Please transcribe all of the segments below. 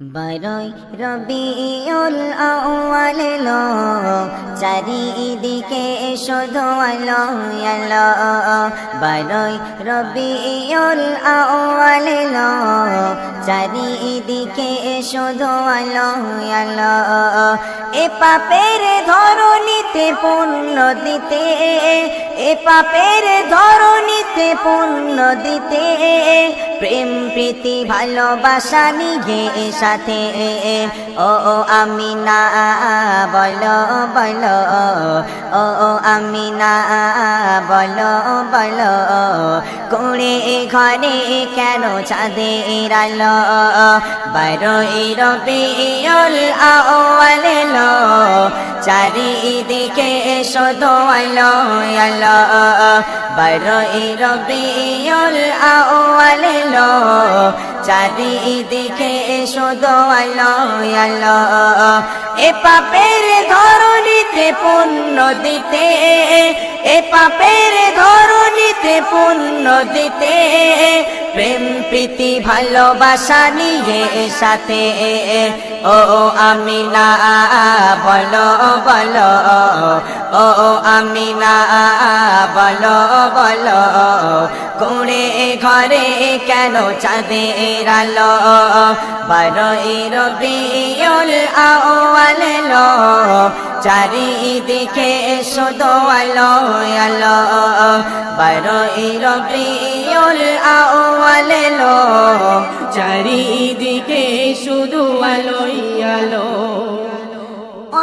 বারোই রবিউল আউয়াল এলো, চারিদিকে শুধু আলো আলো। বারোই রবিউল আউয়াল এলো, চারিদিকে শুধু আলো আলো। এ পাপের ধরণীতে পুণ্য দিতে, এ পাপের ধরণীতে পুণ্য দিতে, প্রেম প্রীতি ভালোবাসা নিয়ে সাথে। ও আমিনা বলো বলো, ও আমিনা বলো বলো, কুঁড়ে ঘরে কেন চাঁদের আলো? বারোই রবিউল আউয়াল এলো, চারিদিকে শুধু আলো আলো। বারোই রবিউল আউয়াল এলো, চারিদিকে শুধু আলো আলো। এ পাপের ধরণীতে পুণ্য দিতে, এ পাপের ধরণীতে পুণ্য দিতে, প্রেম প্রীতি ভালোবাসা নিয়ে সাথে। ও আমিনা বলো বলো, ও আমিনা বলো বলো, কুঁড়ে ঘরে কেন চাঁদের আলো? বারোই রবিউল আউয়াল এলো, চারিদিকে শুধু আলো আলো। বারোই রবিউল আউয়াল এলো, চারিদিকে শুধু আলোই আলো।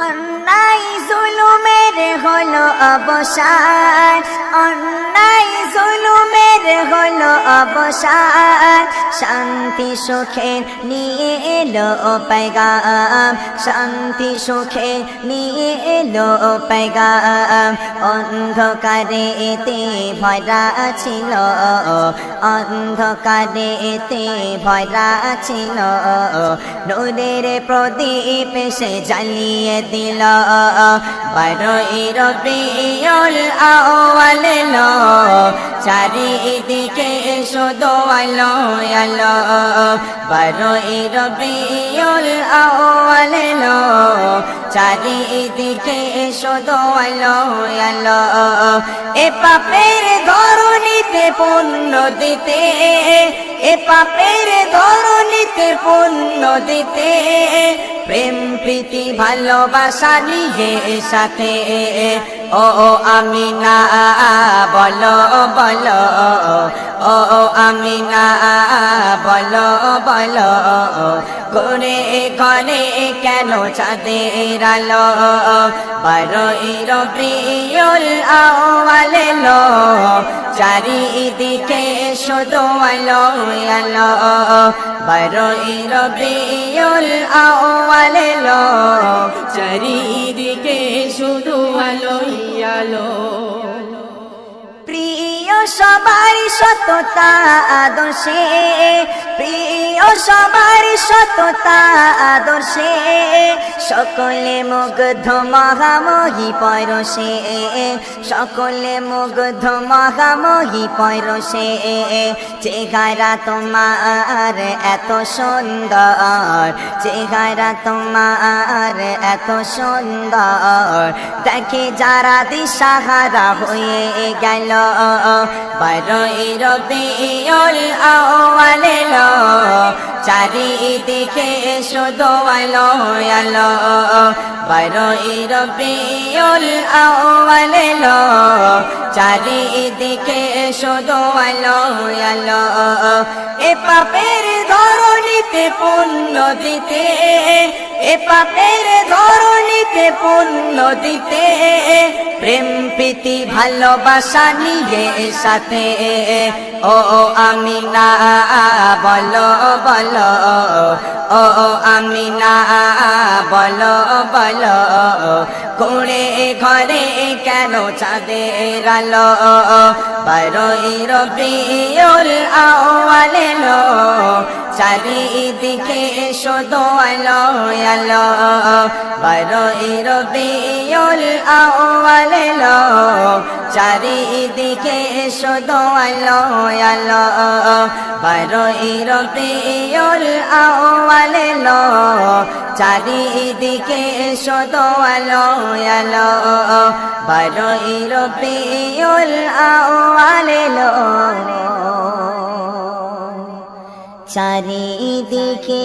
অন্যায় জুলুমের হলো অবসান, অন্যায় জুলুমের হলো অবসান, শান্তি সুখের নিয়ে এলো পেগাম, শান্তি সুখের নিয়ে এলো পেগাম। অন্ধকারে এতে ভরা ছিল, অন্ধকারে এতে ভরা ছিল, নূরের প্রদীপ সে জ্বালিয়ে দিল। বারোই রবিউল আউয়াল এলো, চারিদিকে শুধু আলো আলো। বারোই রবিউল আউয়াল এলো, চারিদিকে শুধু আলো আলো। এ পাপের ধরণীতে পুণ্য দিতে, এ পাপের ধরণীতে পুণ্য দিতে, প্রেম প্রীতি ভালোবাসা নিয়ে সাথে। ও আমিনা বলো বলো, ও আমিনা বলো বলো, কুঁড়ে ঘরে কেন চাঁদের আলো? বারোই রবিউল আউয়াল এলো, চারিদিকে শুধু আলো আলো। বারোই রবিউল আউয়াল এলো, চারিদিকে শুধু আলোই আলো। প্রিয় সবার সততা আদর্শে, প্রিয় সবার সততা আদর্শে, সকলে মুগ্ধ মহামোহী পরশে, সকলে মুগ্ধ মহামোহী পরশে। চেহারা তোমার এত সুন্দর, চেহারা তোমার এত সুন্দর, দেখে যারা দিশাহারা হয়ে গেল। বারোই রবিউল আউয়াল এলো, চারিদিকে শুধু আলো আলো। বারোই রবিউল আউয়াল এলো, চারিদিকে শুধু আলো আলো। এ পাপের ধরণীতে পুণ্য দিতে, এ পাপের ধরণীতে পুণ্য দিতে, প্রেম প্রীতি ভালোবাসা নিয়ে সাথে। ও আমিনা বলো বলো, ও আমিনা বলো বলো, কুড়ে ঘরে কেন চাঁদের আলো বারোই রবিউল আউয়াল এলো চারিদিকে শুধু আলো আলো বারোই রবিউল আউয়াল এলো চারিদিকে শুধু আলো আলো বারোই রবিউল আউয়াল এলো চারিদিকে শুধু আলো আলো বারোই রবিউল আউয়াল এলো চারিদিকে